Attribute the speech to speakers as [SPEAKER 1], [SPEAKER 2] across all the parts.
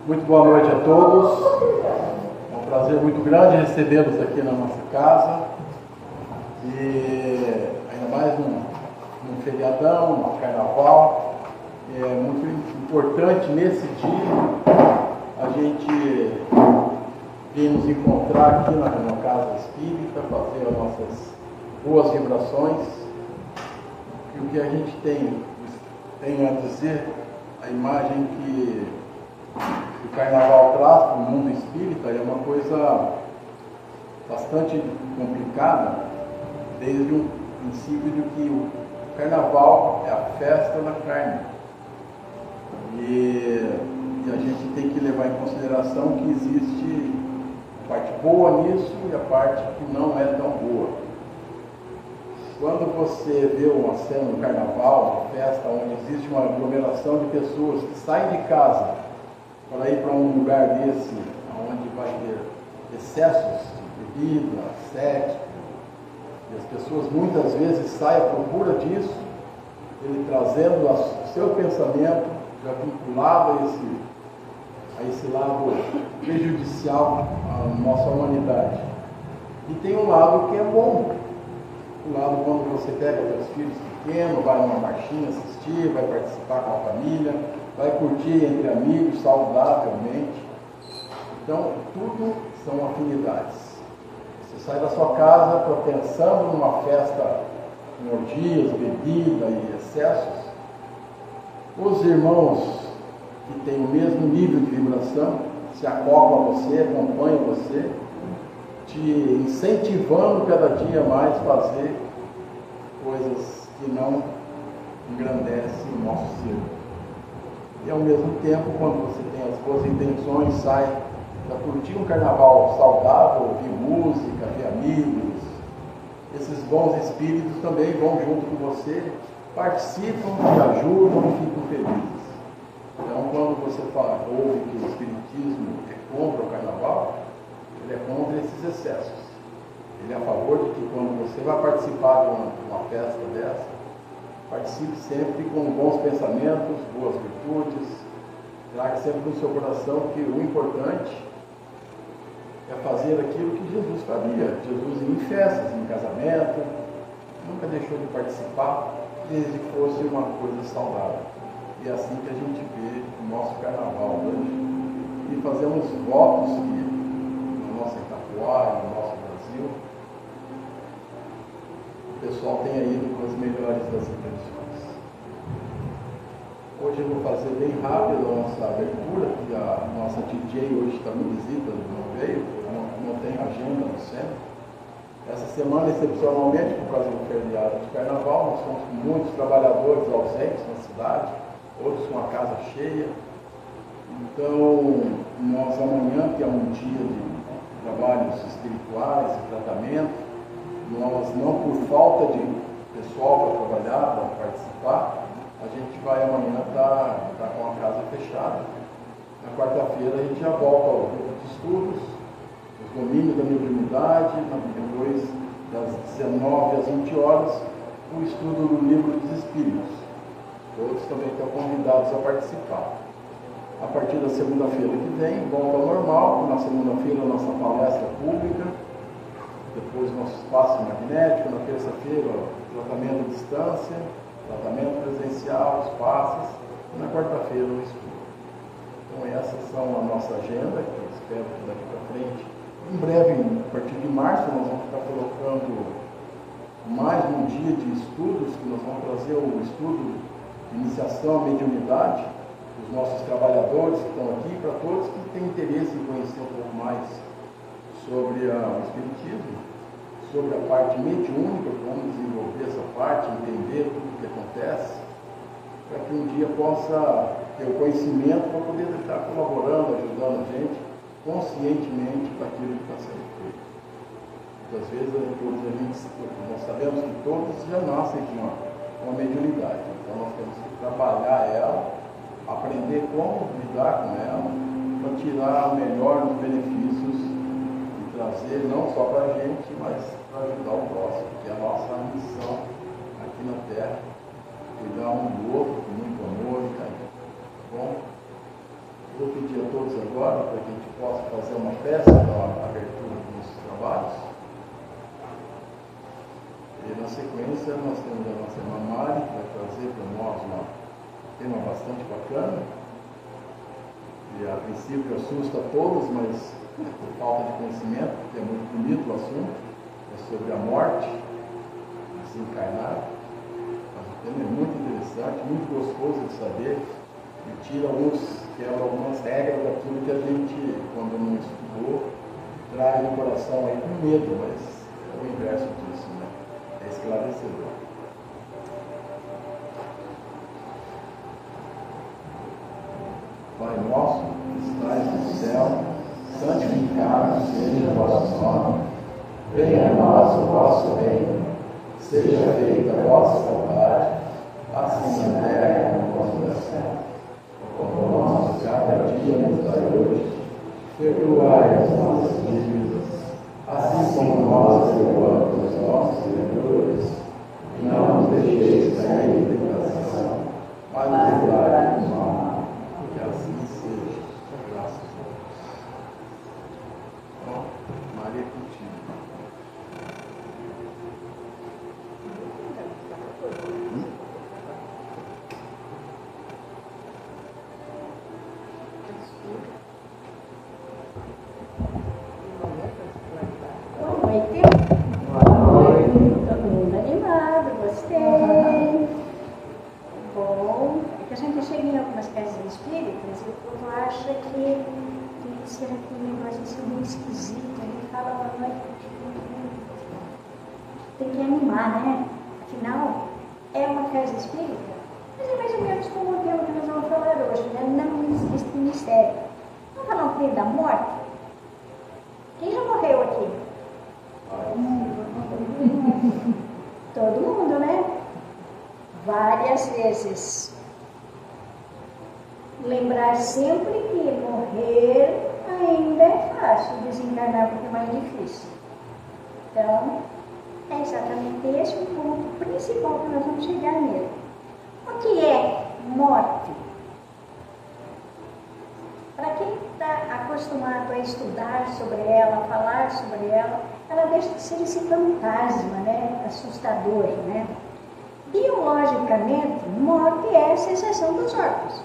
[SPEAKER 1] Muito boa noite a todos. É um prazer muito grande recebê-los aqui na nossa casa. E ainda mais num feriadão, no carnaval. É muito importante nesse dia a gente vir nos encontrar aqui na casa espírita, fazer as nossas boas vibrações. E o que a gente tem a dizer, a imagem que o carnaval traz para o mundo espírita é uma coisa bastante complicada, desde o princípio de que o carnaval é a festa da carne. E a gente tem que levar em consideração que existe a parte boa nisso e a parte que não é tão boa. Quando você vê uma cena no carnaval, uma festa, onde existe uma aglomeração de pessoas que saem de casa para ir para um lugar desse, onde vai ter excessos de bebida, sexo, e as pessoas muitas vezes saem à procura disso, ele trazendo o seu pensamento já vinculado a esse lado prejudicial à nossa humanidade. E tem um lado que é bom. O lado quando você pega seus filhos pequenos, vai numa marchinha assistir, vai participar com a família, vai curtir entre amigos saudavelmente. Então, tudo são afinidades. Você sai da sua casa pensando numa festa com orgias, bebida e excessos. Os irmãos que têm o mesmo nível de vibração se acoplam a você, acompanham você, te incentivando cada dia mais a fazer coisas que não engrandecem o nosso ser. E ao mesmo tempo, quando você tem as boas intenções, sai para curtir um carnaval saudável, ouvir música, ver amigos, esses bons espíritos também vão junto com você, participam, te ajudam e ficam felizes. Então, quando você ouve que o espiritismo é contra o carnaval, ele é contra esses excessos. Ele é a favor de que quando você vai participar de uma festa dessa, participe sempre com bons pensamentos, boas virtudes, traga sempre no seu coração que o importante é fazer aquilo que Jesus fazia. Jesus ia em festas, em casamento, nunca deixou de participar, desde que fosse uma coisa saudável. E é assim que a gente vê o nosso carnaval hoje. E fazemos votos que no nosso Itapuá, no nosso Brasil, o pessoal tenha ido com as melhores das intenções. Hoje eu vou fazer bem rápido a nossa abertura, que a nossa DJ hoje está me visita, não veio, não tem agenda no centro. Essa semana, excepcionalmente, por causa do feriado de carnaval, nós estamos com muitos trabalhadores ausentes na cidade, outros com a casa cheia. Então, nós amanhã, que é um dia de trabalhos espirituais e tratamento, nós não por falta de pessoal para trabalhar, para participar, a gente vai amanhã estar com a casa fechada. Na quarta-feira a gente já volta ao grupo de estudos, os domínios da mediunidade, depois das 19 às 20 horas, o estudo do livro dos Espíritos. Todos também estão convidados a participar. A partir da segunda-feira que vem, volta ao normal. Na segunda-feira, a nossa palestra pública, depois nosso espaço magnético, na terça-feira, tratamento à distância, tratamento presencial, os passes, e na quarta-feira, o estudo. Então, essas são a nossa agenda, que eu espero que daqui para frente, em breve, a partir de março, nós vamos estar colocando mais um dia de estudos, que nós vamos trazer o estudo de iniciação à mediunidade, os nossos trabalhadores que estão aqui, para todos que têm interesse em conhecer um pouco mais sobre o Espiritismo, sobre a parte mediúnica, como desenvolver essa parte, entender tudo o que acontece, para que um dia possa ter o conhecimento para poder estar colaborando, ajudando a gente conscientemente para aquilo que está sendo feito. Muitas vezes nós sabemos que todos já nascem com uma mediunidade, então nós temos que trabalhar ela, aprender como lidar com ela, para tirar o melhor dos benefícios e trazer não só para a gente, mas para ajudar o próximo, que é a nossa missão aqui na Terra, cuidar um do outro com muito amor e carinho. Tá bom? Eu vou pedir a todos todos agora, para que a gente possa fazer uma festa da abertura dos trabalhos. E na sequência nós temos a nossa irmã Mari, que vai trazer para nós um tema bastante bacana. E a princípio assusta a todos, mas por falta de conhecimento, porque é muito bonito o assunto, é sobre a morte, desencarnar. Mas o tema é muito interessante, muito gostoso de saber, e tira algumas regras daquilo que a gente, quando não estudou, traz no coração aí com medo, mas é o inverso disso, né? É esclarecedor. Pai nosso, que estais no céu, santificado seja o vosso nome, venha a nós o vosso reino, seja feita a vossa vontade, assim na terra como no céu. O pão nosso cada dia nos dai hoje, perdoai as nossas dívidas, assim como nós perdoamos os nossos devedores, e não nos deixeis cair em tentação, mas livrai-nos do mal. Que assim seja, graças a Deus. Então, Maria contigo.
[SPEAKER 2] Boa noite. Boa noite. Todo mundo animado, gostei. Bom, é que a gente chega em algumas casas espíritas e o povo acha que tem que ser aquele negócio assim meio esquisito. A gente fala boa noite. Tem que animar, né? Afinal, é uma casa espírita. Mas é mais ou menos como o tema que nós vamos falar hoje, né? Não existe mistério. Vamos falar um pouquinho da morte? Quem já morreu aqui? Todo mundo, né? Várias vezes. Lembrar sempre que morrer ainda é fácil, desencarnar porque é mais difícil. Então, é exatamente esse o ponto principal que nós vamos chegar nele. O que é morte? Para quem está acostumado a estudar sobre ela, a falar sobre ela deixa de ser esse fantasma, né? Assustador, né? Biologicamente, morte é a cessação dos órgãos.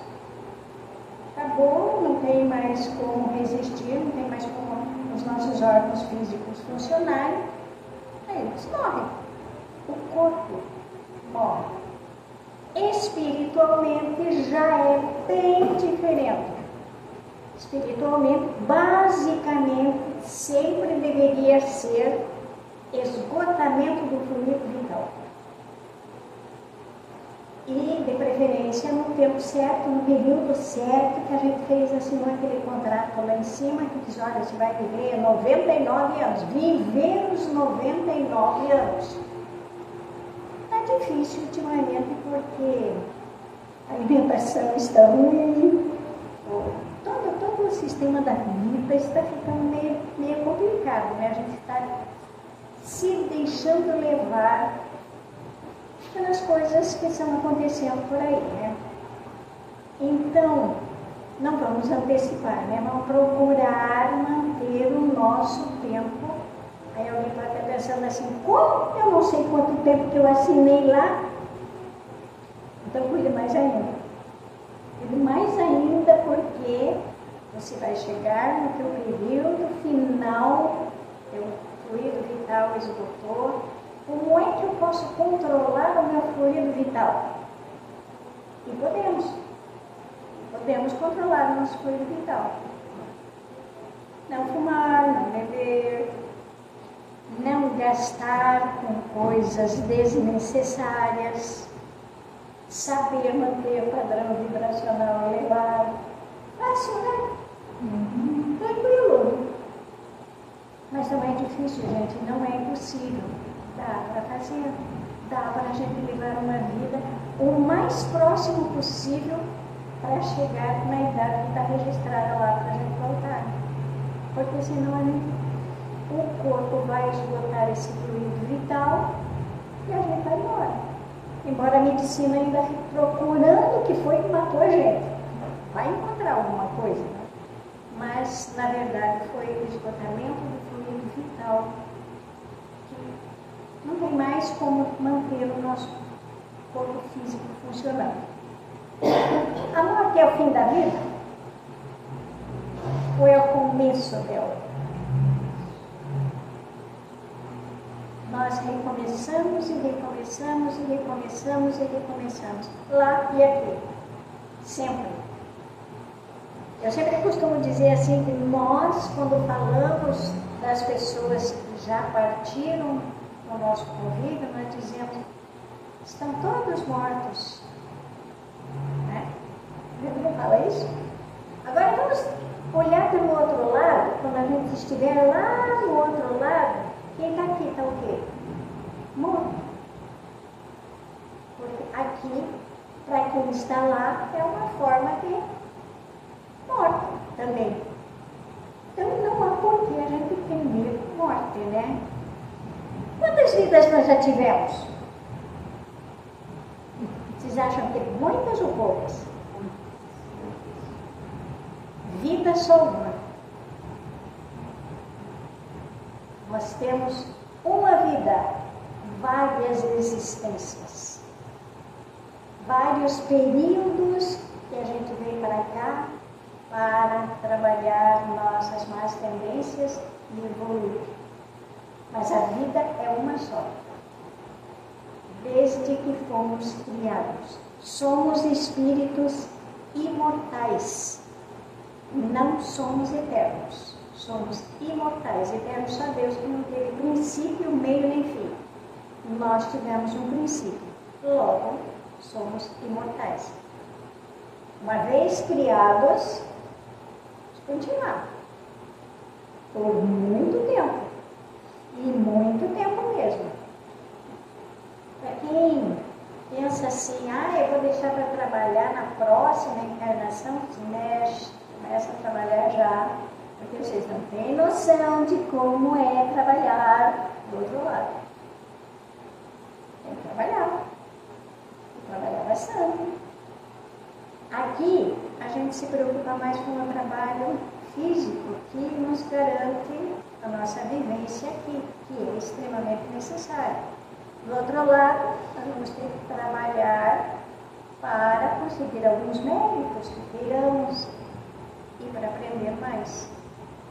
[SPEAKER 2] Acabou, não tem mais como resistir, não tem mais como os nossos órgãos físicos funcionarem, aí eles morrem. O corpo morre. Espiritualmente já é bem diferente. Espiritualmente, basicamente, sempre deveria ser esgotamento do fluido vital. E, de preferência, no tempo certo, no período certo, que a gente fez assim, aquele contrato lá em cima, que diz, olha, você vai viver 99 anos. Viver os 99 anos. Está difícil ultimamente, porque a alimentação está ruim, todo o sistema da vida está ficando meio complicado, né? A gente está se deixando levar pelas coisas que estão acontecendo por aí, né? Então, não vamos antecipar, né? Vamos procurar manter o nosso tempo. Aí alguém pode estar pensando assim, como eu não sei quanto tempo que eu assinei lá? Então, cuide mais ainda. Cuide mais ainda, porque você vai chegar no teu período final, teu fluido vital esgotou. Como é que eu posso controlar o meu fluido vital? E podemos controlar o nosso fluido vital. Não fumar, não beber, não gastar com coisas desnecessárias, saber manter o padrão vibracional elevado. Fácil, né? Tranquilo. Mas não é difícil, gente, não é impossível. Dá para fazer, dá para a gente levar uma vida o mais próximo possível para chegar na idade que está registrada lá para a gente voltar. Porque senão o corpo vai esgotar esse fluido vital e a gente vai embora. Embora a medicina ainda fique procurando o que foi que matou a gente. Vai encontrar alguma coisa, né? mas na verdade foi o esgotamento do fluido vital, que não tem mais como manter o nosso corpo físico funcionando. A morte é o fim da vida? Ou é o começo dela? Nós recomeçamos e recomeçamos e recomeçamos e recomeçamos, lá e aqui, sempre. Eu sempre costumo dizer assim que nós, quando falamos das pessoas que já partiram no nosso convívio, nós dizemos, estão todos mortos. Né? A gente não fala isso? Agora vamos olhar para o outro lado, quando a gente estiver lá no outro lado, quem está aqui está o quê? Morto. Porque aqui, para quem está lá, é uma forma de morte também. Então não há por que a gente ter medo de morte, né? Quantas vidas nós já tivemos? Vocês acham que muitas ou poucas? Vida só uma. Nós temos uma vida, várias existências, vários períodos que a gente veio para cá para trabalhar nossas más tendências e evoluir. Mas a vida é uma só. Desde que fomos criados, somos espíritos imortais. Não somos eternos. Somos imortais. Eterno só Deus, que não teve princípio, meio nem fim. Nós tivemos um princípio. Logo, somos imortais. Uma vez criados, continuar. Por muito tempo. E muito tempo mesmo. Para quem pensa assim, eu vou deixar para trabalhar na próxima encarnação, se mexe, começa a trabalhar já, porque vocês não têm noção de como é trabalhar do outro lado. Tem que trabalhar bastante. Aqui, a gente se preocupa mais com o trabalho físico, que nos garante a nossa vivência aqui, que é extremamente necessário. Do outro lado, nós vamos ter que trabalhar para conseguir alguns méritos que queiramos e para aprender mais.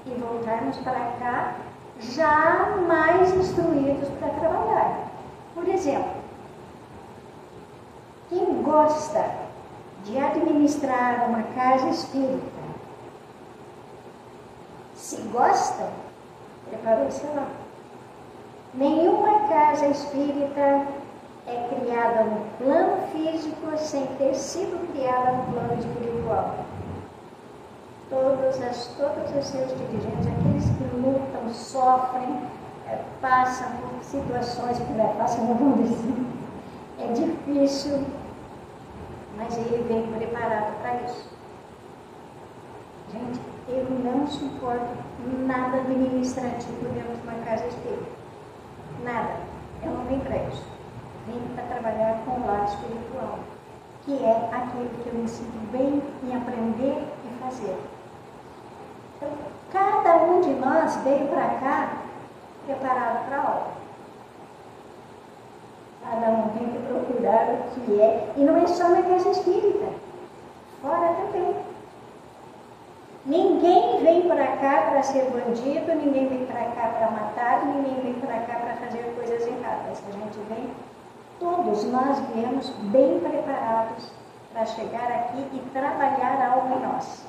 [SPEAKER 2] E voltarmos para cá já mais instruídos para trabalhar. Por exemplo, quem gosta de administrar uma casa espírita, se gosta, preparou-se lá. Nenhuma casa espírita é criada no plano físico sem ter sido criada no plano espiritual. Todos os seus dirigentes, aqueles que lutam, sofrem, passam por situações que não vão dizer. É difícil, mas ele vem preparado para isso. Gente, eu não suporto nada administrativo dentro de uma casa espírita. Nada. Eu não vim para isso. Vim para trabalhar com o lado espiritual, que é aquilo que eu me sinto bem em aprender e fazer. Então, cada um de nós veio para cá preparado para a obra. Cada um tem que procurar o que é, e não é só na casa espírita, fora também. Ninguém vem para cá para ser bandido, ninguém vem para cá para matar, ninguém vem para cá para fazer coisas erradas. A gente vem, todos nós viemos bem preparados para chegar aqui e trabalhar algo em nós.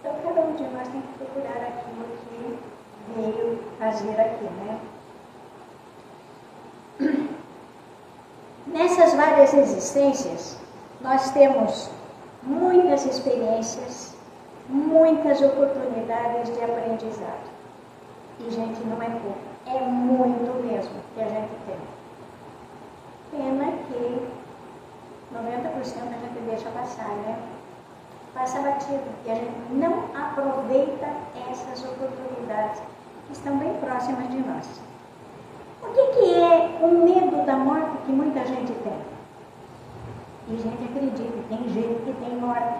[SPEAKER 2] Então, cada um de nós tem que procurar aquilo que veio fazer aqui, né? Nessas várias existências, nós temos muitas experiências, muitas oportunidades de aprendizado. E, gente, não é pouco, é muito mesmo que a gente tem. Pena que 90% a gente deixa passar, né? Passa batido, e a gente não aproveita essas oportunidades que estão bem próximas de nós. O que é o medo da morte que muita gente tem? E a gente acredita, tem gente que tem morte,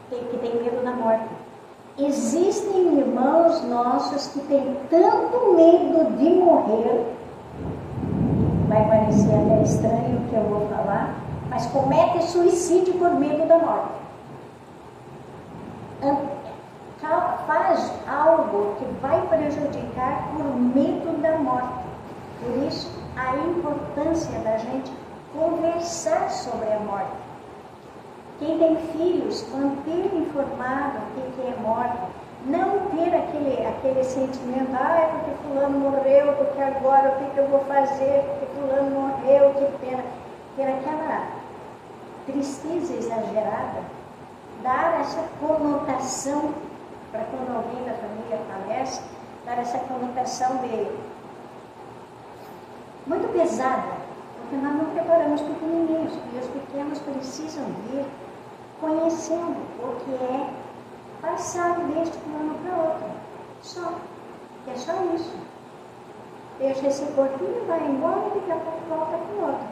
[SPEAKER 2] que tem medo da morte. Existem irmãos nossos que têm tanto medo de morrer, vai parecer até estranho o que eu vou falar, mas cometem suicídio por medo da morte. Faz algo que vai prejudicar por medo da morte. Por isso, a importância da gente conversar sobre a morte. Quem tem filhos, manter informado o que é morte. Não ter aquele sentimento, porque fulano morreu, porque agora o que eu vou fazer, porque fulano morreu, que pena. Ter aquela tristeza exagerada, dar essa conotação, para quando alguém da família falece, dar essa conotação muito pesada, porque nós não preparamos pequenininhos, e os pequenos precisam ir conhecendo o que é passar deste plano para outro. Só. É só isso. Deixa esse corpinho, vai embora e daqui a pouco volta para o outro.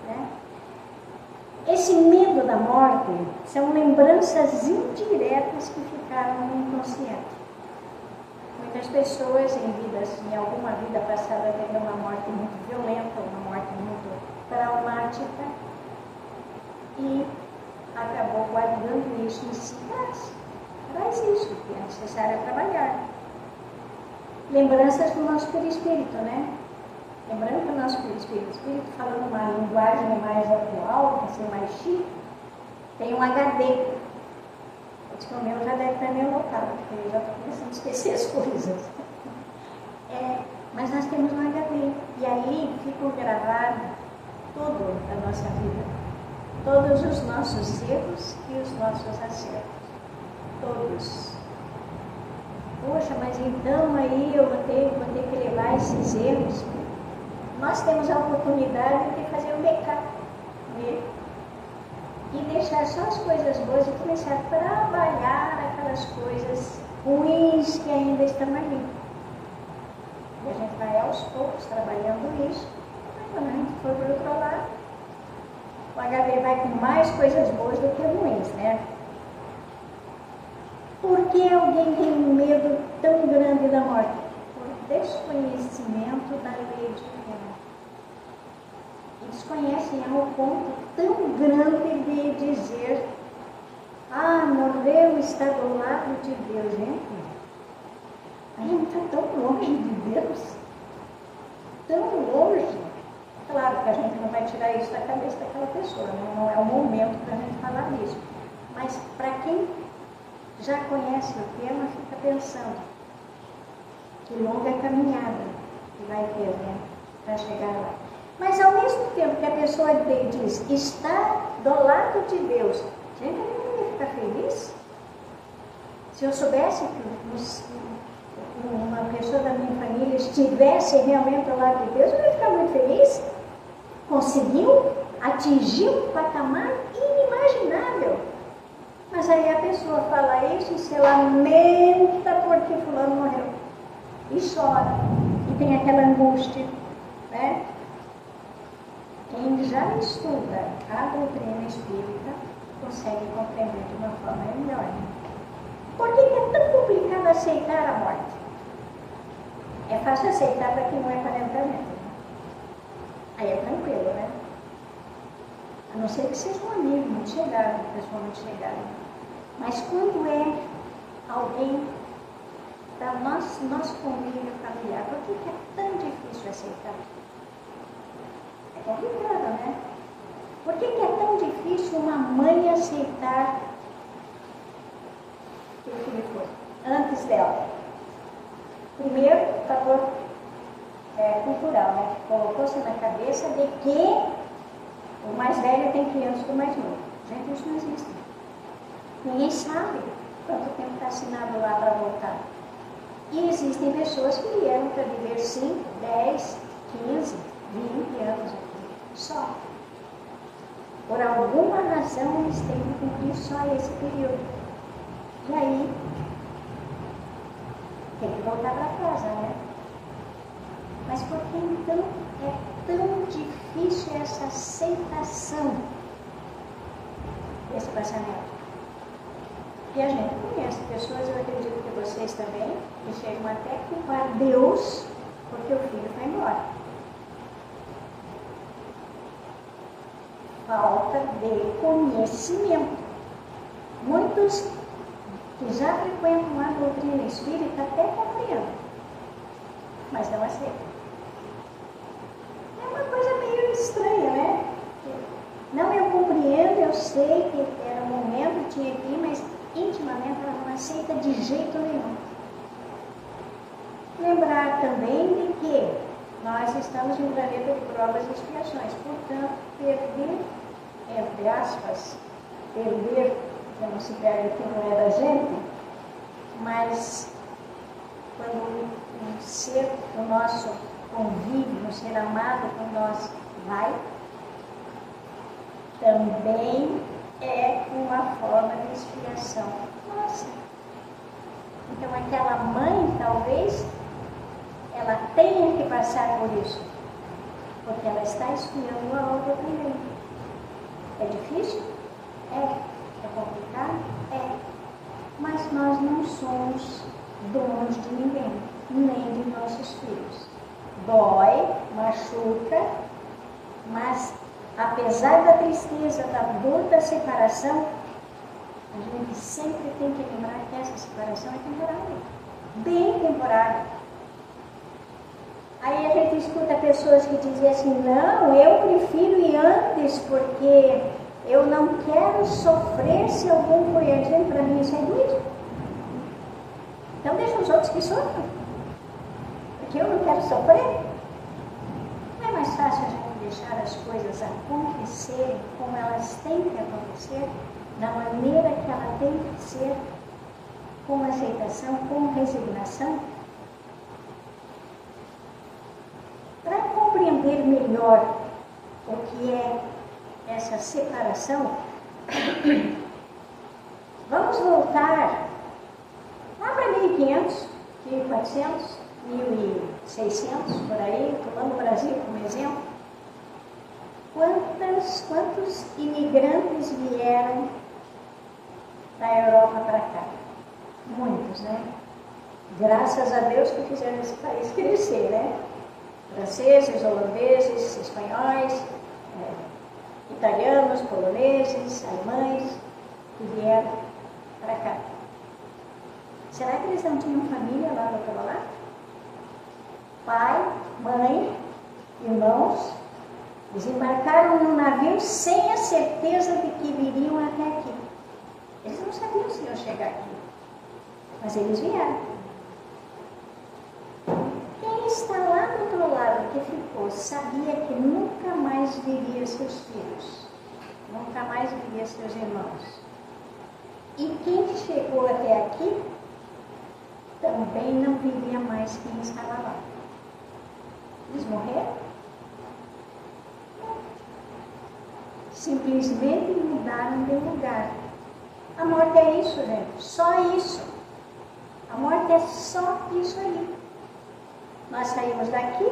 [SPEAKER 2] Né? Esse medo da morte são lembranças indiretas que ficaram no inconsciente. Muitas pessoas em alguma vida passada teve uma morte muito violenta, uma morte muito traumática e acabou guardando isso em si. Traz isso, que é necessário trabalhar. Lembranças do nosso perispírito, né? Lembrando que o nosso perispírito, falando uma linguagem mais atual, assim, mais chique, tem um HD. Acho que o meu já deve estar meio lotado, porque eu já estou começando a esquecer as coisas. Mas nós temos um HD. E aí ficam gravados tudo da nossa vida. Todos os nossos erros e os nossos acertos. Todos. Poxa, mas então aí eu vou ter que levar esses erros. Nós temos a oportunidade de fazer um backup dele e deixar só as coisas boas e começar a trabalhar aquelas coisas ruins que ainda estão ali. E a gente vai aos poucos trabalhando isso. Mas quando a gente for para o outro lado, o HD vai com mais coisas boas do que ruins, né? Por que alguém tem um medo tão grande da morte? Por desconhecimento da lei divina. Eles conhecem ao ponto tão grande de dizer: morreu, está do lado de Deus. Gente, a gente está tão longe de Deus, tão longe. Claro que a gente não vai tirar isso da cabeça daquela pessoa, não é o momento para a gente falar disso. Mas para quem já conhece o tema, fica pensando que longa caminhada que vai ter, né, para chegar lá. Mas ao mesmo tempo que a pessoa diz, está do lado de Deus, gente, eu não ia ficar feliz? Se eu soubesse que uma pessoa da minha família estivesse realmente do lado de Deus, eu ia ficar muito feliz. Conseguiu atingir um patamar inimaginável. Mas aí a pessoa fala isso e se lamenta porque fulano morreu. E chora. E tem aquela angústia, né? Quem já estuda a doutrina espírita consegue compreender de uma forma melhor. Né? Por que é tão complicado aceitar a morte? É fácil aceitar para quem não é parentamente. Né? Aí é tranquilo, né? A não ser que seja um amigo muito chegado, uma pessoa muito chegada. Mas quando é alguém da nosso convívio familiar, por que é tão difícil aceitar? É complicado, né? Por que é tão difícil uma mãe aceitar que o filho foi antes dela? Primeiro, fator cultural, né? Colocou-se na cabeça de que o mais velho tem criança do mais novo. Gente, isso não existe. Ninguém sabe quanto tempo está assinado lá para voltar. E existem pessoas que vieram para viver 5, 10, 15, 20 anos aqui. Só. Por alguma razão eles têm que cumprir só esse período. E aí, tem que voltar para casa, né? Mas por que então é tão difícil essa aceitação desse passamento? E a gente conhece pessoas, eu acredito que vocês também, que chegam até a culpar Deus porque o filho foi embora. Falta de conhecimento. Muitos que já frequentam a doutrina espírita até compreendem, mas não aceitam. É uma coisa meio estranha, né? Não, eu compreendo, eu sei que era um momento, tinha que ir, mas intimamente ela não aceita de jeito nenhum. Lembrar também de que nós estamos em um planeta de provas e expiações, portanto, perder, entre aspas, perder, que não se perde que não é da gente, mas quando um ser do nosso convívio, um ser amado por nós vai, também é uma forma de expiação. Nossa! Então aquela mãe, talvez, ela tenha que passar por isso, porque ela está expiando a outra também. É difícil? É. É complicado? É. Mas nós não somos donos de ninguém, nem de nossos filhos. Dói, machuca, mas apesar da tristeza, da dor da separação, a gente sempre tem que lembrar que essa separação é temporária, bem temporária. Aí a gente escuta pessoas que dizem assim, não, eu prefiro ir antes porque eu não quero sofrer se algum foi antes. Para mim isso é egoísmo. Então deixa os outros que sofram, porque eu não quero sofrer. Não é mais fácil a gente deixar as coisas acontecerem como elas têm que acontecer, da maneira que ela tem que ser, com aceitação, com resignação? Para compreender melhor o que é essa separação, vamos voltar lá para 1500, 1400, 1600, por aí, tomando o Brasil como exemplo. Quantos imigrantes vieram da Europa para cá? Muitos, né? Graças a Deus que fizeram esse país crescer, né? Franceses, holandeses, espanhóis, italianos, poloneses, alemães, que vieram para cá. Será que eles não tinham família lá no outro lado? Pai, mãe, irmãos, desembarcaram num navio sem a certeza de que viriam até aqui. Eles não sabiam se iam chegar aqui, mas eles vieram. Quem está lá do outro lado que ficou, sabia que nunca mais viria seus filhos, nunca mais viria seus irmãos. E quem chegou até aqui, também não viria mais quem estava lá. Eles morreram? Não. Simplesmente mudaram de lugar. A morte é isso, gente. Só isso. A morte é só isso aí. Nós saímos daqui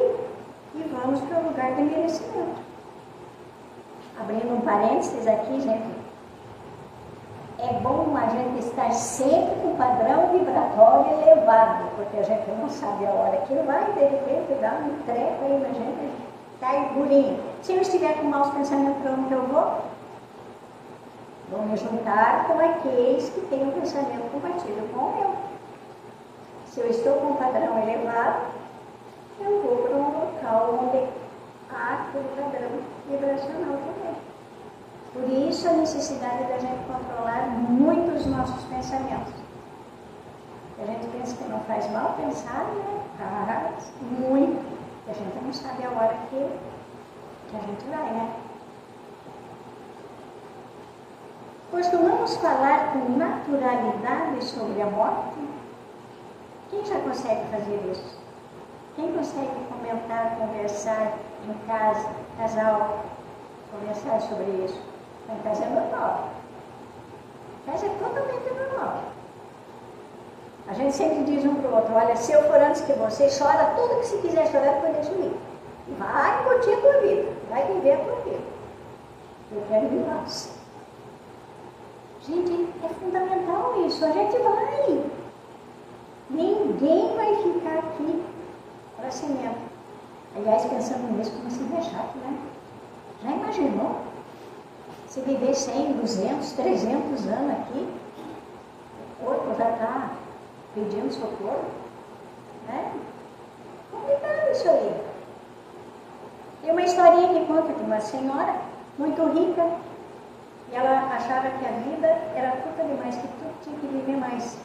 [SPEAKER 2] e vamos para o lugar de merecimento. Abrindo um parênteses aqui, gente. É bom a gente estar sempre com o padrão vibratório elevado, porque a gente não sabe a hora que vai, de repente dá um treco aí na gente, cai burinho. Se eu estiver com maus pensamentos, para onde eu vou? Vou me juntar com aqueles que têm um pensamento compatível com o meu. Se eu estou com um padrão elevado, eu vou para um local onde há aquele padrão vibracional também. Por isso a necessidade da gente controlar muito os nossos pensamentos. A gente pensa que não faz mal pensar, né? Faz muito. E a gente não sabe a hora que a gente vai, né? Costumamos falar com naturalidade sobre a morte? Quem já consegue fazer isso? Quem consegue comentar, conversar em casa, casal, conversar sobre isso? Em casa é normal. Em casa é totalmente normal. A gente sempre diz um para o outro, olha, se eu for antes que você, chora tudo que se quiser chorar, depois deixa eu ir. Vai curtir a tua vida, vai viver a tua vida. Eu quero ir mais. Gente, é fundamental isso. A gente vai. Ninguém vai ficar aqui para cimento. Aliás, pensando nisso, como se é chato, né? Já imaginou? Se viver 100, 200, 300 anos aqui, o corpo já está pedindo socorro, né? Complicado isso aí. Tem uma historinha que conta de uma senhora muito rica e ela achava que a vida era curta demais, que tudo tinha que viver mais.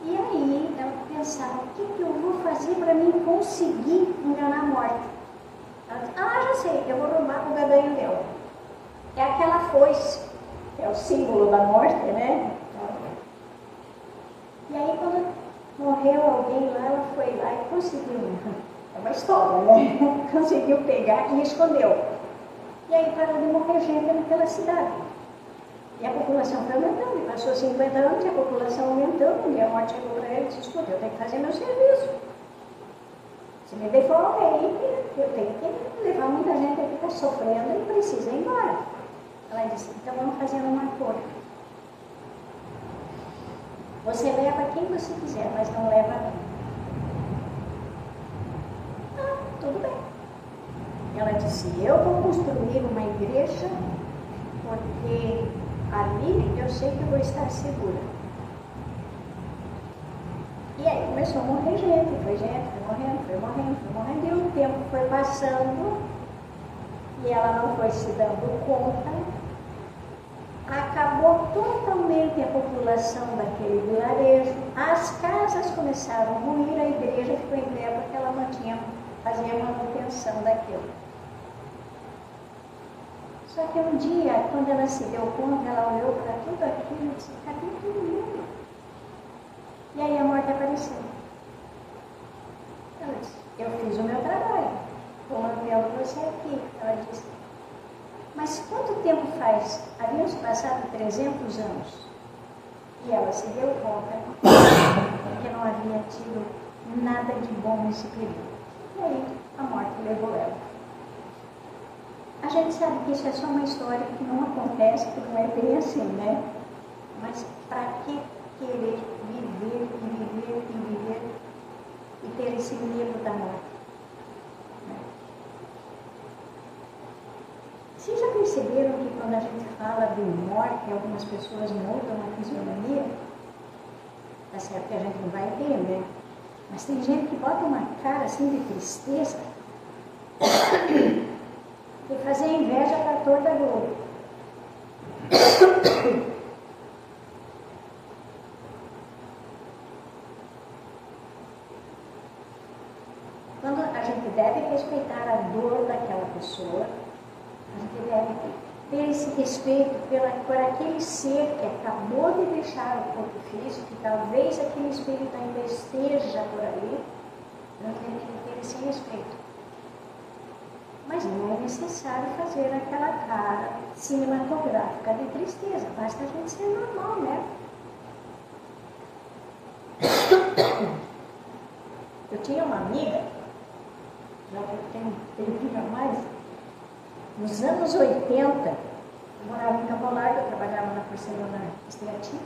[SPEAKER 2] E aí ela pensava, o que eu vou fazer para mim conseguir enganar a morte? Ela disse, já sei, eu vou roubar o gadanho dela. É aquela foice, que é o símbolo da morte, né? E aí quando morreu alguém lá, ela foi lá e conseguiu, é uma história, né? Conseguiu pegar e escondeu. E aí parou de morrer gente pela cidade. E a população foi aumentando, e passou 50 anos e a população aumentando, e a morte chegou para ele e disse, escuta, eu tenho que fazer meu serviço. Se me devolve aí, eu tenho que levar muita gente a ficar sofrendo e precisa ir embora. Ela disse, então vamos fazer um acordo. Você leva quem você quiser, mas não leva a mim. Tudo bem. Ela disse, eu vou construir uma igreja porque ali eu sei que eu vou estar segura. E aí começou a morrer gente, foi morrendo, e o tempo foi passando e ela não foi se dando conta. Acabou totalmente a população daquele vilarejo, as casas começaram a ruir, a igreja ficou em pé porque ela fazia manutenção daquilo. Só que um dia, quando ela se deu conta, ela olhou para tudo aquilo e disse, cadê todo mundo? E aí a morte apareceu. Ela disse, eu fiz o meu trabalho, estou mantendo você aqui. Ela disse, mas quanto tempo faz? Havíamos passado 300 anos. E ela se deu conta que não havia tido nada de bom nesse período. E aí a morte levou ela. A gente sabe que isso é só uma história que não acontece, que não é bem assim, né? Mas para que querer viver e ter esse medo da morte? Vocês já perceberam que quando a gente fala de morte, algumas pessoas mudam a fisionomia? Tá certo que a gente não vai ver, né? Mas tem gente que bota uma cara assim de tristeza e fazer inveja para toda a Globo. Quando a gente deve respeitar a dor daquela pessoa, a gente deve ter esse respeito por aquele ser que acabou de deixar o corpo físico, que talvez aquele espírito ainda esteja por ali, nós temos que ter esse respeito. Mas não é necessário fazer aquela cara cinematográfica de tristeza, basta a gente ser normal, né? Eu tinha uma amiga, já tem tempo mais, nos anos 80, eu morava em Campo Largo, eu trabalhava na porcelana Esteatina,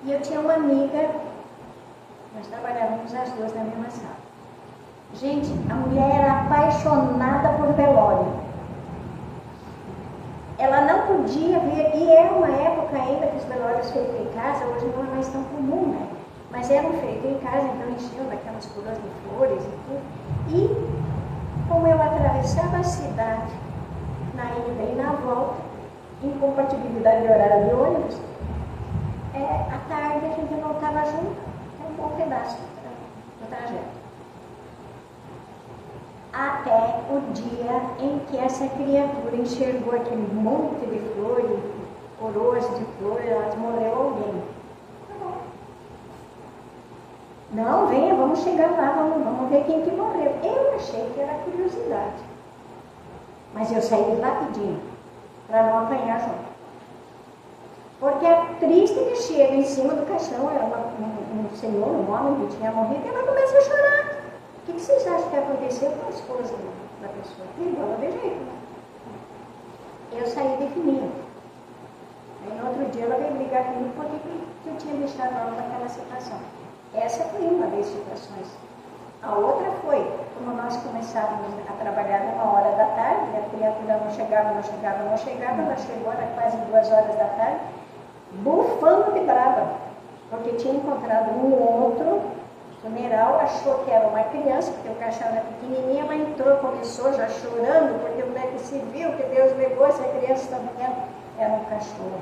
[SPEAKER 2] e eu tinha uma amiga, nós trabalhávamos as duas na mesma sala. Gente, a mulher era apaixonada por velório. Ela não podia ver, e era uma época ainda que os velórios feitos em casa, hoje não é mais tão comum, né? Mas eram feitos em casa, então enchiam daquelas coroas de flores e tudo. E como eu atravessava a cidade, na ida e na volta, incompatibilidade de horário de ônibus, à tarde a gente voltava junto, um bom pedaço do trajeto. Até o dia em que essa criatura enxergou aquele monte de flores, coroas de flores, elas morreu alguém. Tá bom. Não, venha, vamos chegar lá, vamos ver quem que morreu. Eu achei que era curiosidade. Mas eu saí rapidinho, para não apanhar junto. Porque é triste que chega em cima do caixão, era um senhor, um homem que tinha morrido, e ela começa a chorar. O que vocês acham que aconteceu com a esposa da pessoa? Igual de jeito, né? Eu saí de fininho. dia ela veio brigar comigo porque eu tinha deixado ela naquela situação. Essa foi uma das situações. A outra foi, como nós começávamos a trabalhar numa hora da tarde, a criatura não chegava, ela chegou, era quase 2 horas da tarde, bufando de brava, porque tinha encontrado um outro funeral, achou que era uma criança, porque o caixão era pequenininha, mas entrou, começou já chorando, porque o moleque se viu que Deus levou essa criança também, era um cachorro.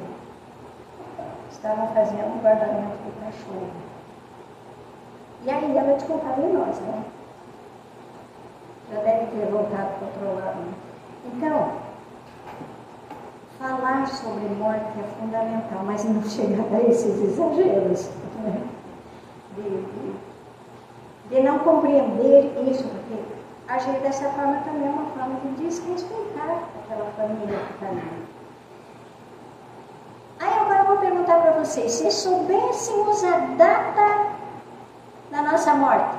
[SPEAKER 2] Estavam fazendo um guardamento do cachorro. E aí ela descontava em nós, né? Já deve ter voltado para o outro lado. Né? Então, falar sobre morte é fundamental, mas não chegar a esses exageros. Né? De não compreender isso, porque agir dessa forma também é uma forma de desrespeitar aquela família que está ali. Aí agora eu vou perguntar para vocês, se soubéssemos a data da nossa morte,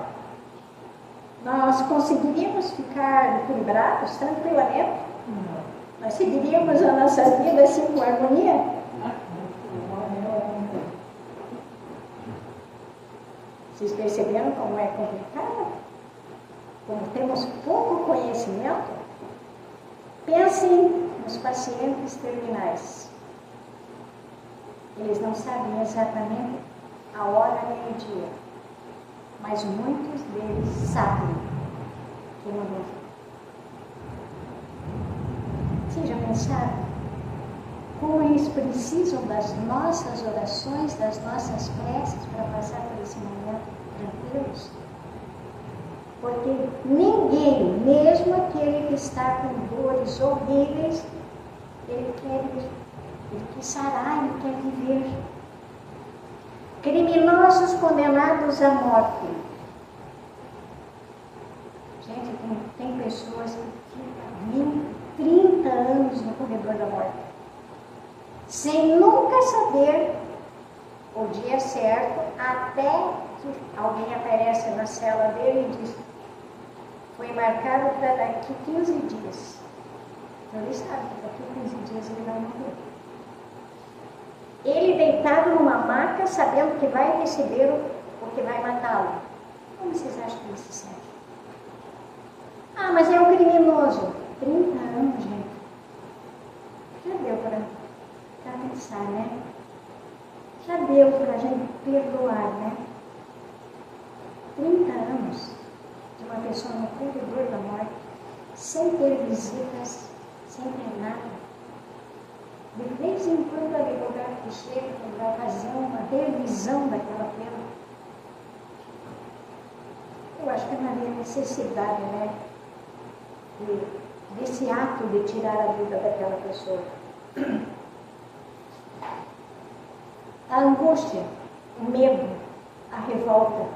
[SPEAKER 2] nós conseguiríamos ficar equilibrados tranquilamente? Não. Nós seguiríamos a nossa vida assim com harmonia? Vocês perceberam como é complicado? Como temos pouco conhecimento? Pensem nos pacientes terminais. Eles não sabem exatamente a hora nem o dia, mas muitos deles sabem que não vão. Vocês já pensaram como eles precisam das nossas orações, das nossas preces para passar por esse momento tranquilos? Porque ninguém, mesmo aquele que está com dores horríveis, ele quer ir, ele quer sarar, ele quer viver. Criminosos condenados à morte. Gente, tem pessoas que ficam 30 anos no corredor da morte, sem nunca saber o dia certo, até que alguém aparece na cela dele e diz: foi marcado para daqui 15 dias. Então ele sabe que daqui 15 dias ele vai morrer. Ele deitado numa maca, sabendo que vai receber o que vai matá-lo. Como vocês acham que ele se sente? Ah, mas é um criminoso. 30 anos, gente. Já deu para pensar, né? Já deu para a gente perdoar, né? 30 anos de uma pessoa no corredor da morte, sem ter visitas, sem ter nada. De vez em quando, o advogado que chega vai fazer uma revisão daquela pena. Eu acho que não havia necessidade, né? Desse ato de tirar a vida daquela pessoa. A angústia, o medo, a revolta.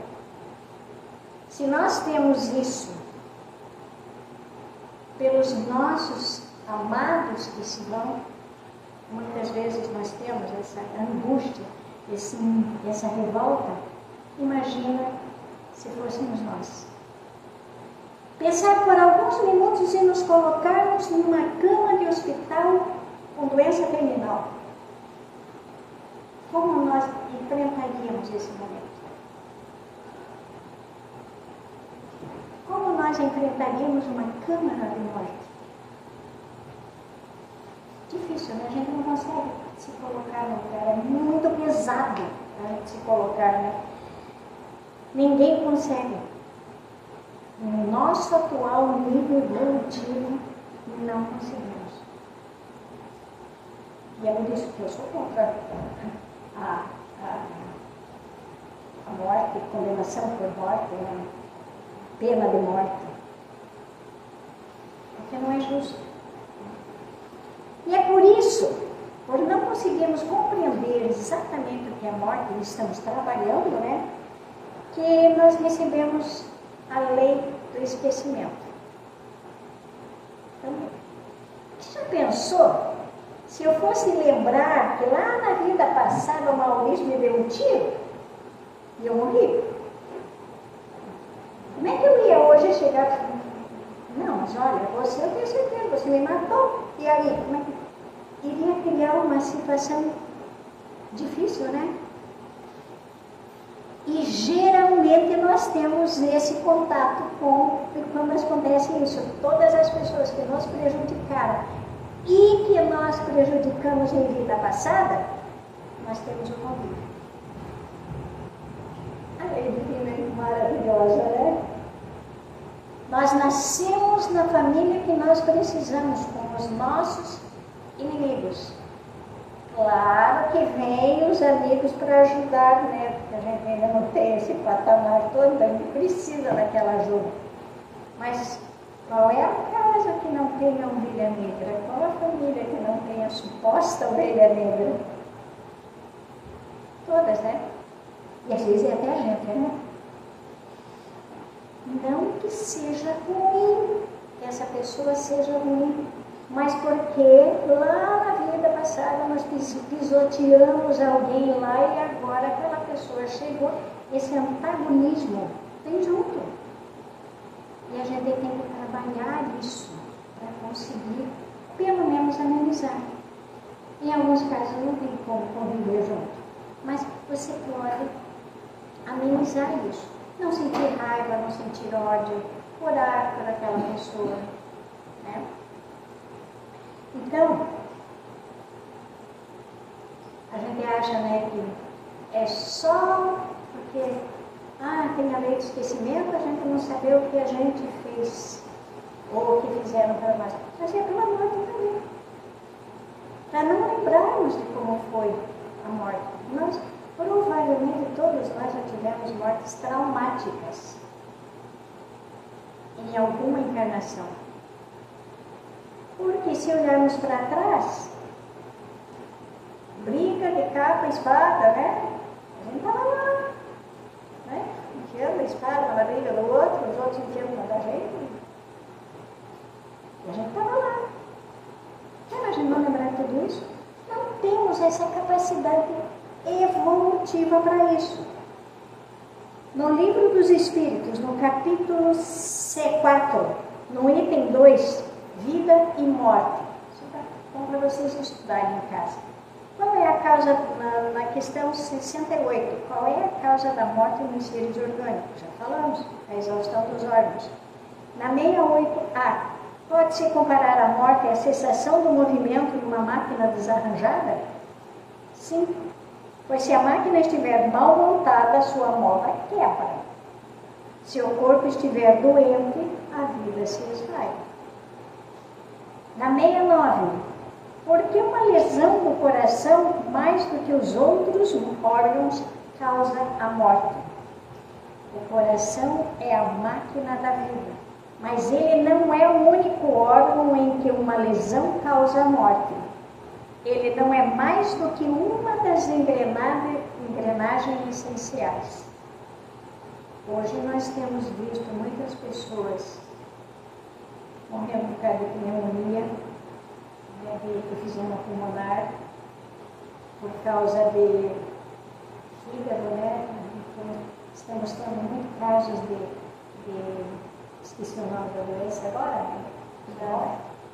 [SPEAKER 2] Se nós temos isso pelos nossos amados que se vão, muitas vezes nós temos essa angústia, essa revolta. Imagina se fôssemos nós. Pensar por alguns minutos e nos colocarmos numa cama de hospital com doença terminal. Como nós enfrentaríamos esse momento? Como nós enfrentaríamos uma câmara de morte? Difícil, né? A gente não consegue se colocar no lugar. É muito pesado a gente se colocar, né? Ninguém consegue. No nosso atual nível evolutivo, não conseguimos. E é por isso que eu sou contra a morte, condenação por morte, né? Pena de morte. Porque não é justo. E é por isso, por não conseguirmos compreender exatamente o que é a morte, e estamos trabalhando, né? Que nós recebemos a lei do esquecimento. Então, você já pensou? Se eu fosse lembrar que lá na vida passada o Maurício me deu um tiro e eu morri, como é que eu ia hoje chegar e falar: não, mas olha, você, eu tenho certeza, você me matou. E aí, como é que iria criar uma situação Difícil, né? E geralmente nós temos esse contato quando acontece isso. Todas as pessoas que nos prejudicaram e que nós prejudicamos em vida passada, nós temos o convívio. A lei divina é maravilhosa, né? Nós nascemos na família que nós precisamos, com os nossos inimigos. Claro que vem os amigos para ajudar, né? Porque a gente ainda não tem esse patamar todo, a gente precisa daquela ajuda. Mas qual é a casa que não tem a ovelha negra? Qual a família que não tem a suposta ovelha negra? Todas, né? E às vezes é até a gente, né? Não que seja ruim, que essa pessoa seja ruim, mas porque lá na vida passada nós pisoteamos alguém lá e agora aquela pessoa chegou, esse antagonismo vem junto. E a gente tem que trabalhar isso para conseguir, pelo menos, amenizar. Em alguns casos não tem como conviver junto, mas você pode amenizar isso. Não sentir raiva, não sentir ódio, orar por aquela pessoa, né? Então, a gente acha, né, que é só porque tem a lei do esquecimento, a gente não saber o que a gente fez ou o que fizeram para nós. Mas é pela morte também. Para não lembrarmos de como foi a morte. Nós, provavelmente, todos nós já tivemos mortes traumáticas em alguma encarnação. Porque se olharmos para trás, briga de capa e espada, né? A gente estava lá, né? Enfiando a espada na briga do outro, os outros enfiando na da gente. E a gente estava lá. Já imaginou lembrar de tudo isso? Não temos essa capacidade evolutiva para isso. No Livro dos Espíritos, no capítulo 4, no item 2, Vida e Morte. Isso tá bom para vocês estudarem em casa. Qual é a causa, na questão 68, qual é a causa da morte nos seres orgânicos? Já falamos, a exaustão dos órgãos. Na 68A, pode-se comparar a morte à cessação do movimento de uma máquina desarranjada? Sim, pois se a máquina estiver mal montada, sua mola quebra. Se o corpo estiver doente, a vida se esvai. Na 69, por que uma lesão do coração, mais do que os outros órgãos, causa a morte? O coração é a máquina da vida, mas ele não é o único órgão em que uma lesão causa a morte. Ele não é mais do que uma das engrenagens essenciais. Hoje nós temos visto muitas pessoas morrendo por causa de pneumonia, de efizema pulmonar, por causa de fígado, né? Estamos tendo muitos casos de esqueci o nome da doença agora, da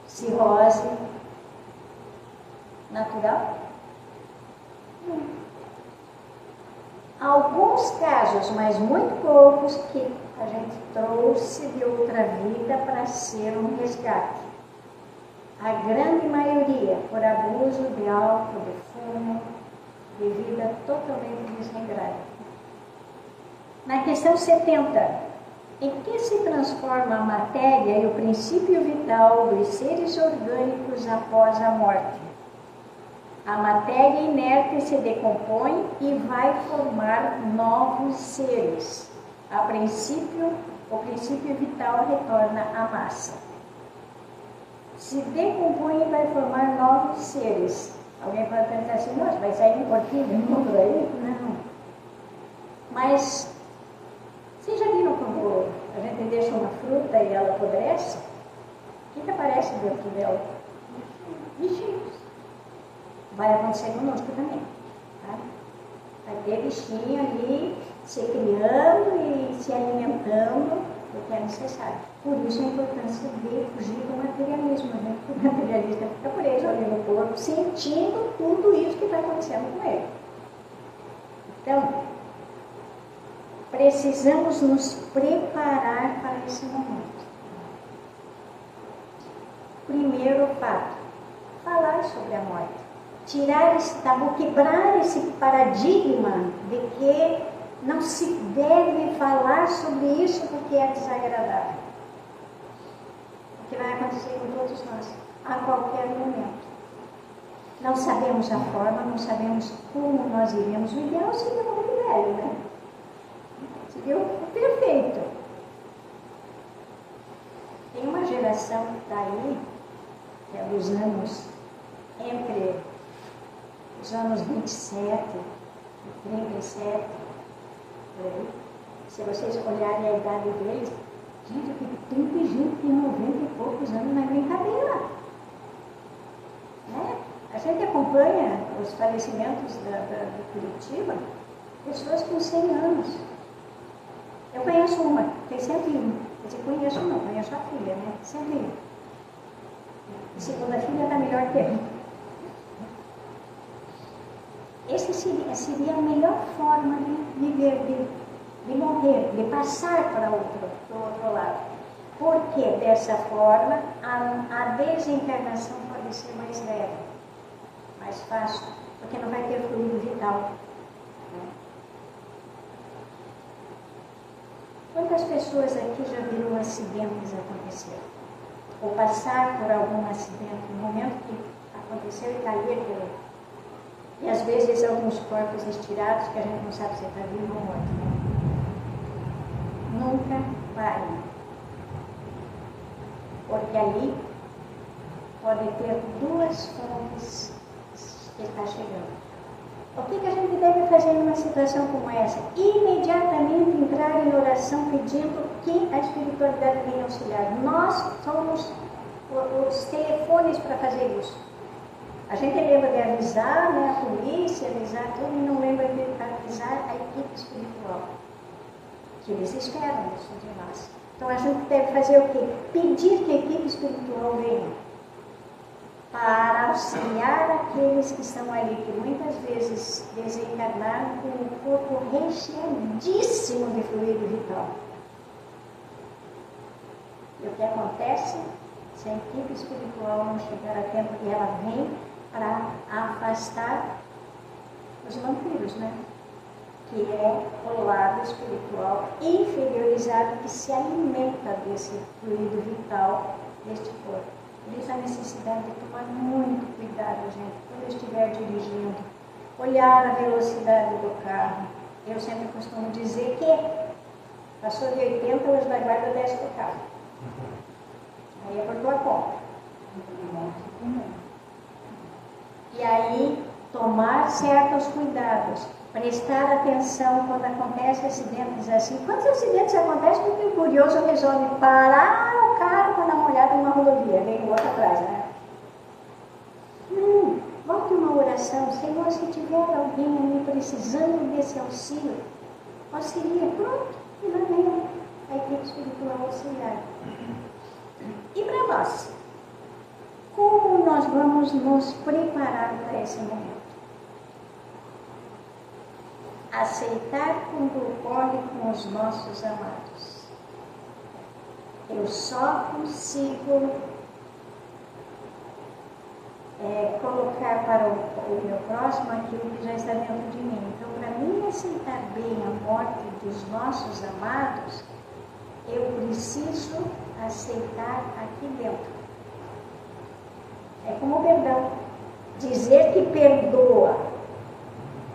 [SPEAKER 2] cirrose natural. Alguns casos, mas muito poucos, que a gente trouxe de outra vida para ser um resgate. A grande maioria por abuso de álcool, de fumo, de vida totalmente desregrada. Na questão 70, em que se transforma a matéria e o princípio vital dos seres orgânicos após a morte? A matéria inerte se decompõe e vai formar novos seres. O princípio vital retorna à massa. Se decompõe e vai formar novos seres. Alguém pode pensar assim, nossa, vai sair um porquinho de novo daí? Não. Mas, vocês já viram quando a gente deixa uma fruta e ela apodrece? O que aparece dentro dela? Bichinhos. Vai acontecer conosco também. Tá? Vai ter bichinho ali se criando e se alimentando do que é necessário. Por isso a importância de fugir do materialismo. Né? O materialista fica preso ali no corpo, sentindo tudo isso que está acontecendo com ele. Então, precisamos nos preparar para esse momento. Primeiro fato, falar sobre a morte. Tirar esse tabu, quebrar esse paradigma de que não se deve falar sobre isso porque é desagradável. O que vai acontecer com todos nós, a qualquer momento. Não sabemos a forma, não sabemos como nós iremos. O ideal seria morrer velho, né? Seria o perfeito. Tem uma geração que está aí, que é dos anos, entre os anos 27 e 37, por aí. Se vocês olharem a idade deles, gente, tem gente de 90 e poucos anos na brincadeira. Né? A gente acompanha os falecimentos de Curitiba, pessoas com 100 anos. Eu conheço uma, tem 101. Eu conheço não, conheço a filha, né? 101. A segunda filha está melhor que eu. Essa seria a melhor forma de viver, de morrer, de passar para o outro lado. Porque dessa forma a desencarnação pode ser mais leve, mais fácil, porque não vai ter fluido vital. Né? Quantas pessoas aqui já viram acidentes acontecer? Ou passar por algum acidente, no momento que aconteceu e cair pelo... E às vezes alguns corpos estirados que a gente não sabe se está vivo ou morto. Nunca pare. Porque ali pode ter duas fontes que está chegando. O que a gente deve fazer numa situação como essa? Imediatamente entrar em oração pedindo que a espiritualidade venha auxiliar. Nós somos os telefones para fazer isso. A gente lembra de avisar, né, a polícia, avisar tudo, e não lembra de avisar a equipe espiritual. Que eles esperam isso de nós. Então a gente deve fazer o quê? Pedir que a equipe espiritual venha para auxiliar aqueles que estão ali, que muitas vezes desencarnaram com o corpo recheadíssimo de fluido vital. E o que acontece? Se a equipe espiritual não chegar a tempo que ela vem para afastar os vampiros, né? Que é o lado espiritual inferiorizado que se alimenta desse fluido vital deste corpo. Por isso a necessidade de tomar muito cuidado, gente, quando eu estiver dirigindo, olhar a velocidade do carro. Eu sempre costumo dizer que passou de 80, hoje da guarda desce do carro. Aí é por tua conta. E aí, tomar certos cuidados, prestar atenção quando acontecem acidentes assim. Quantos acidentes acontecem porque o curioso resolve parar o carro para dar uma olhada numa rodovia, vem o outro atrás, né? Volte uma oração, Senhor, se tiver alguém ali precisando desse auxílio, auxilia, pronto, e lá vem a equipe espiritual auxiliar. E para nós? Como nós vamos nos preparar para esse momento? Aceitar quando ocorre com os nossos amados. Eu só consigo colocar para o meu próximo aquilo que já está dentro de mim. Então, para mim aceitar bem a morte dos nossos amados, eu preciso aceitar aqui dentro. É como o perdão. Dizer que perdoa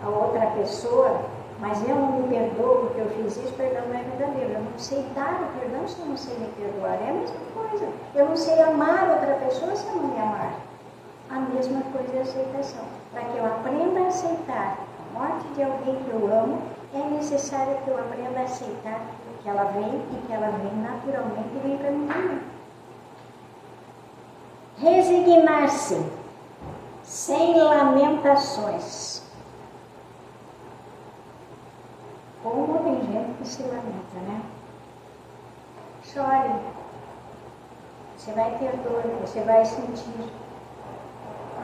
[SPEAKER 2] a outra pessoa, mas eu não me perdoo porque eu fiz isso, perdão não é verdadeiro. Eu não sei dar o perdão se eu não sei me perdoar. É a mesma coisa. Eu não sei amar outra pessoa se eu não me amar. A mesma coisa é a aceitação. Para que eu aprenda a aceitar a morte de alguém que eu amo, é necessário que eu aprenda a aceitar que ela vem e que ela vem naturalmente e vem para mim também. Resignar-se, sem lamentações. Como tem gente que se lamenta, né? Chore. Você vai ter dor, você vai sentir.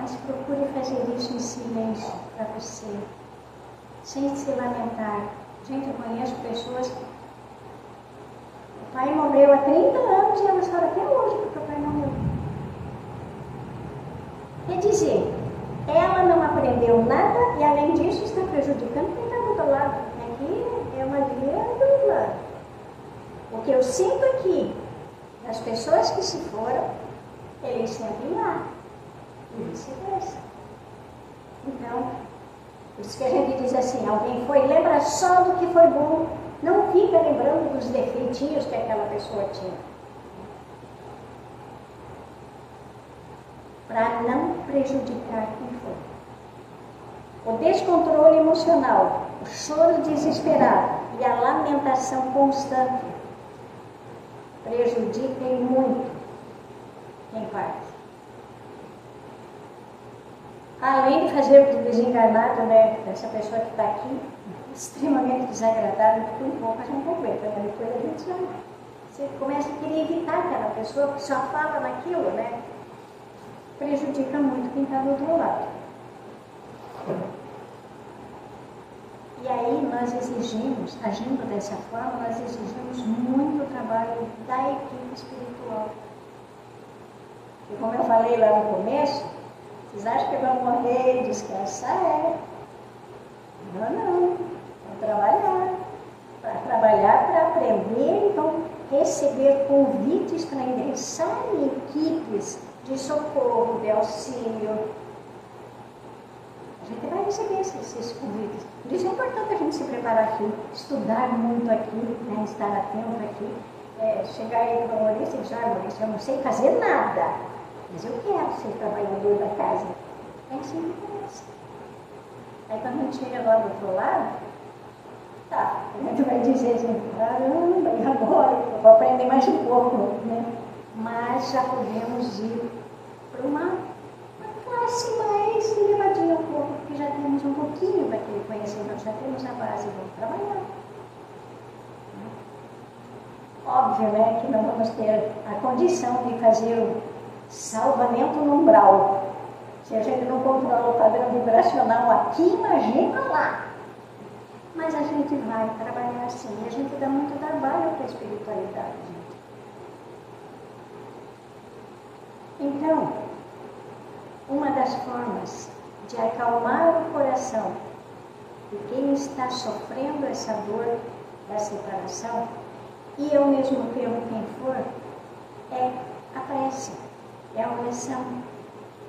[SPEAKER 2] Mas procure fazer isso em silêncio para você. sem se lamentar. Gente, eu conheço pessoas. O pai morreu há 30 anos e ela chora até hoje porque o pai morreu. Quer dizer, ela não aprendeu nada e, além disso, está prejudicando quem está do outro lado. Aqui é uma guerra do outro lado. O que eu sinto aqui, as pessoas que se foram, eles sempre lá. E vice-versa. Então, por isso que a gente diz assim, alguém foi, lembra só do que foi bom. Não fica lembrando dos defeitinhos que aquela pessoa tinha. Para não prejudicar quem foi. O descontrole emocional, o choro desesperado e a lamentação constante prejudicam muito quem parte. Além de fazer do desencarnado, né, dessa pessoa que está aqui, extremamente desagradável, porque um pouco a gente aguenta, né? Depois a gente já, você começa a querer evitar aquela pessoa que só fala naquilo, né? Prejudica muito quem está do outro lado. E aí nós exigimos, agindo dessa forma, nós exigimos muito trabalho da equipe espiritual. E como eu falei lá no começo, vocês acham que vão morrer e descansar? Não. Vão trabalhar. Para trabalhar, para aprender, então receber convites para ingressar em equipes de socorro, de auxílio. A gente vai receber esses convites. Por isso é importante a gente se preparar aqui, estudar muito aqui, né, estar atento aqui. Chegar aí para o Maurício e dizer, Maurício, eu não sei fazer nada, mas eu quero ser trabalhador da casa. É assim que começa. Aí quando a gente chega lá do outro lado, tá, a gente vai dizer assim, caramba, e agora? Eu vou aprender mais um pouco, né? Mas já podemos ir para uma classe mais elevadinha um pouco, porque já temos um pouquinho daquele conhecimento, já temos a base, vamos trabalhar. Óbvio, né, que não vamos ter a condição de fazer o salvamento no umbral. Se a gente não controla o padrão vibracional aqui, imagina lá. Mas a gente vai trabalhar assim, e a gente dá muito trabalho para a espiritualidade, gente. Então, uma das formas de acalmar o coração de quem está sofrendo essa dor da separação, e ao mesmo tempo quem for, é a prece, é a oração.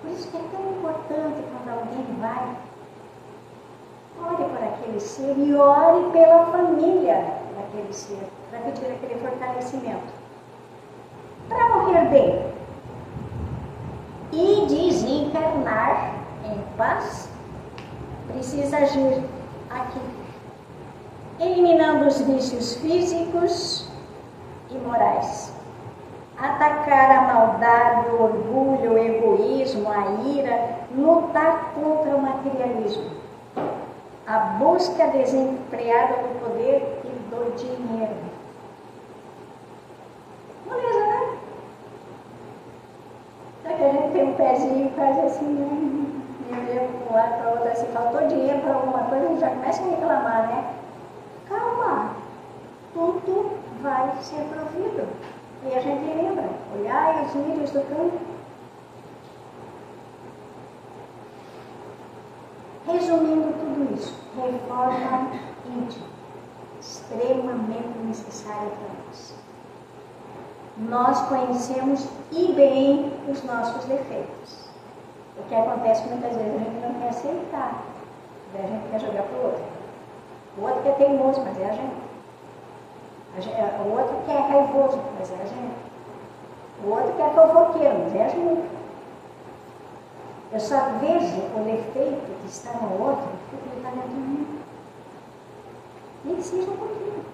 [SPEAKER 2] Por isso que é tão importante quando alguém vai, ore por aquele ser e ore pela família daquele ser, para pedir aquele fortalecimento. Para morrer bem e desencarnar em paz, precisa agir aqui, eliminando os vícios físicos e morais. Atacar a maldade, o orgulho, o egoísmo, a ira, lutar contra o materialismo, a busca desenfreada do poder e do dinheiro. Beleza, né? Só que a gente tem um pezinho e faz assim, né? Eu levo para um lado, para o outro, assim, faltou dinheiro para alguma coisa, a gente já começa a reclamar, né? Calma, tudo vai ser provido. E a gente lembra, olhai os lírios do campo. Resumindo tudo isso, reforma íntima, extremamente necessária para nós. Nós conhecemos e bem os nossos defeitos. O que acontece muitas vezes a gente não quer aceitar, a gente quer jogar para o outro. O outro quer teimoso, mas é a gente. O outro quer raivoso, mas é a gente. O outro quer fofoqueiro, mas é a gente. Eu só vejo o defeito que está no outro porque ele está dentro de mim. Nem que seja um pouquinho.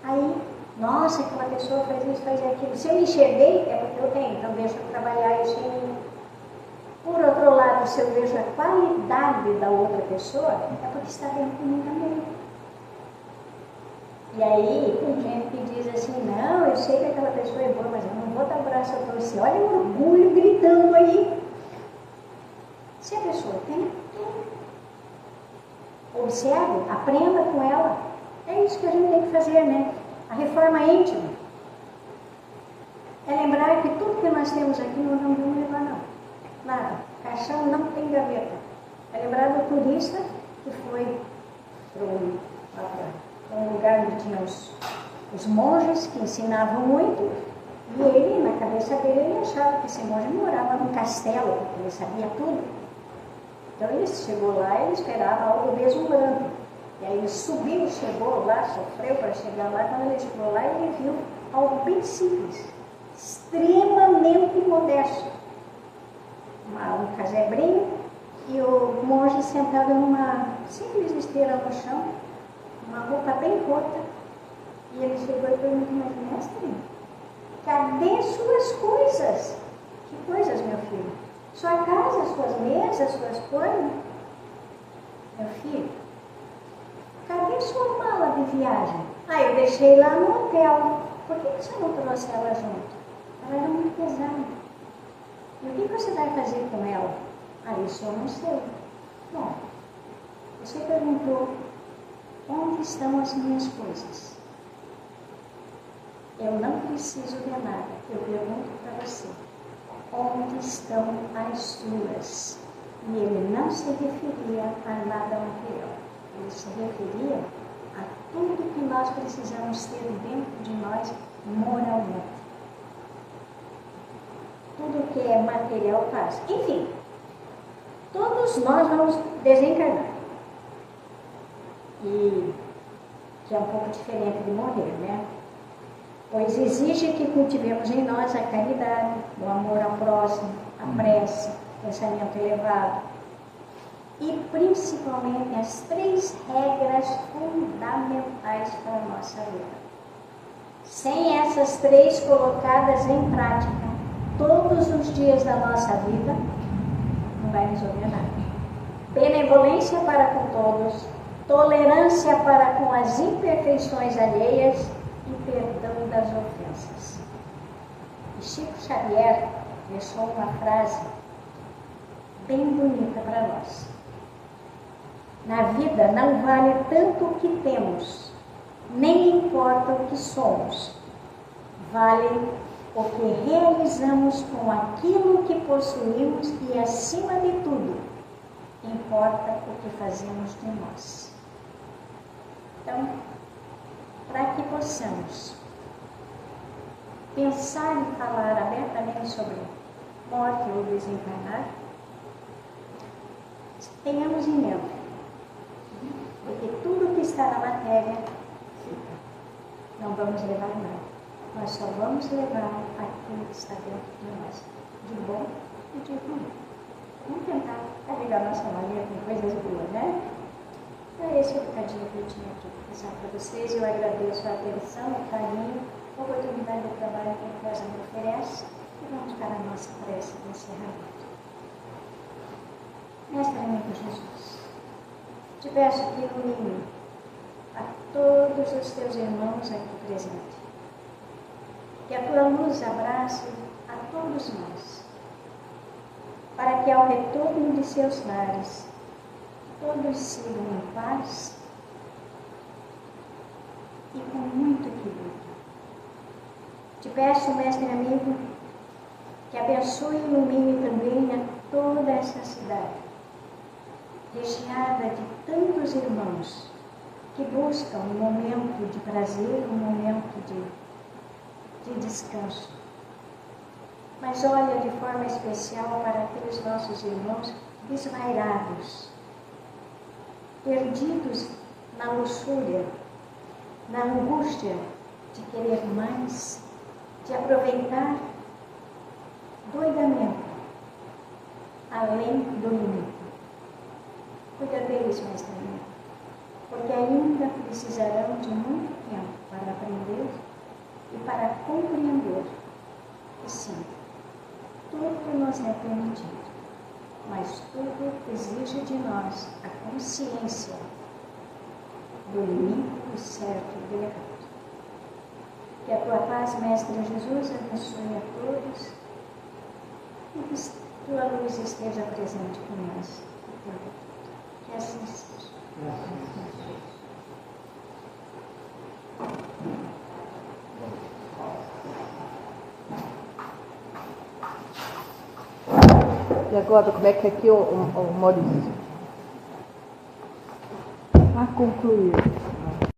[SPEAKER 2] Aí, nossa, aquela pessoa faz isso, faz aquilo. Se eu me enxerguei, é porque eu tenho, então deixa eu trabalhar isso em mim. Por outro lado, se eu vejo a qualidade da outra pessoa, é porque está dentro de mim também. E aí, tem gente que diz assim, não, eu sei que aquela pessoa é boa, mas eu não vou dar o braço a torcer. Olha o orgulho gritando aí. Se a pessoa tem. Observe, aprenda com ela. É isso que a gente tem que fazer, né? A reforma íntima. É lembrar que tudo que nós temos aqui nós não vamos levar, não. Nada. Caixão não tem gaveta. É lembrar do turista que foi para um lugar onde tinha os monges que ensinavam muito, e ele, na cabeça dele, ele achava que esse monge morava num castelo, porque ele sabia tudo. Então ele chegou lá e ele esperava algo deslumbrante. E aí ele subiu, chegou lá, sofreu para chegar lá. Quando ele chegou lá, ele viu algo bem simples, extremamente modesto. Um casebrinho e o monge sentado numa simples esteira no chão, uma roupa bem curta. E ele chegou e perguntou: mas mestre, cadê suas coisas? Que coisas, meu filho? Sua casa, suas mesas, suas coisas? Meu filho, cadê sua mala de viagem? Eu deixei lá no hotel. Por que você não trouxe ela junto? Ela era muito pesada. E o que você vai fazer com ela? Isso eu não sei. Bom, você perguntou: onde estão as minhas coisas? Eu não preciso de nada. Eu pergunto para você: onde estão as suas? E ele não se referia a nada material. Ele se referia a tudo que nós precisamos ter dentro de nós moralmente. Tudo que é material passa. Enfim, todos nós vamos desencarnar. E que é um pouco diferente de morrer, né? Pois exige que cultivemos em nós a caridade, o amor ao próximo, a prece, o pensamento elevado. E principalmente as 3 regras fundamentais para a nossa vida. Sem essas 3 colocadas em prática todos os dias da nossa vida, não vai resolver nada. Benevolência para com todos, tolerância para com as imperfeições alheias e perdão das ofensas. E Chico Xavier deixou uma frase bem bonita para nós. Na vida não vale tanto o que temos, nem importa o que somos. Vale o que realizamos com aquilo que possuímos e, acima de tudo, importa o que fazemos de nós. Então, para que possamos pensar e falar abertamente sobre morte ou desencarnar, tenhamos em mente, porque tudo que está na matéria fica. Não vamos levar nada. Nós só vamos levar aquilo que está dentro de nós, de bom e de ruim. Vamos tentar carregar nossa maneira com coisas boas, né? Então, esse é o recadinho que eu tinha aqui para passar para vocês. Eu agradeço a atenção, o carinho, a oportunidade de trabalho que a casa me oferece. E vamos para a nossa prece de encerramento. Mestre amigo Jesus, te peço que ilumine a todos os teus irmãos aqui presentes. Que a tua luz abrace a todos nós, para que ao retorno de seus lares, todos sigam em paz e com muito equilíbrio. Te peço, mestre amigo, que abençoe e ilumine também a toda essa cidade, recheada de tantos irmãos que buscam um momento de prazer, um momento de descanso. Mas olha de forma especial para aqueles nossos irmãos desvairados, perdidos na luxúria, na angústia de querer mais, de aproveitar doidamente, além do limite. Cuida deles, mestre amigo, porque ainda precisarão de muito tempo para aprender e para compreender que sim, tudo nos é permitido, mas tudo exige de nós a consciência do limite, do certo e do errado. Que a tua paz, Mestre Jesus, abençoe a todos e que tua luz esteja presente com nós. Que E assim seja.
[SPEAKER 3] E agora, como é que aqui o Maurício? A concluir.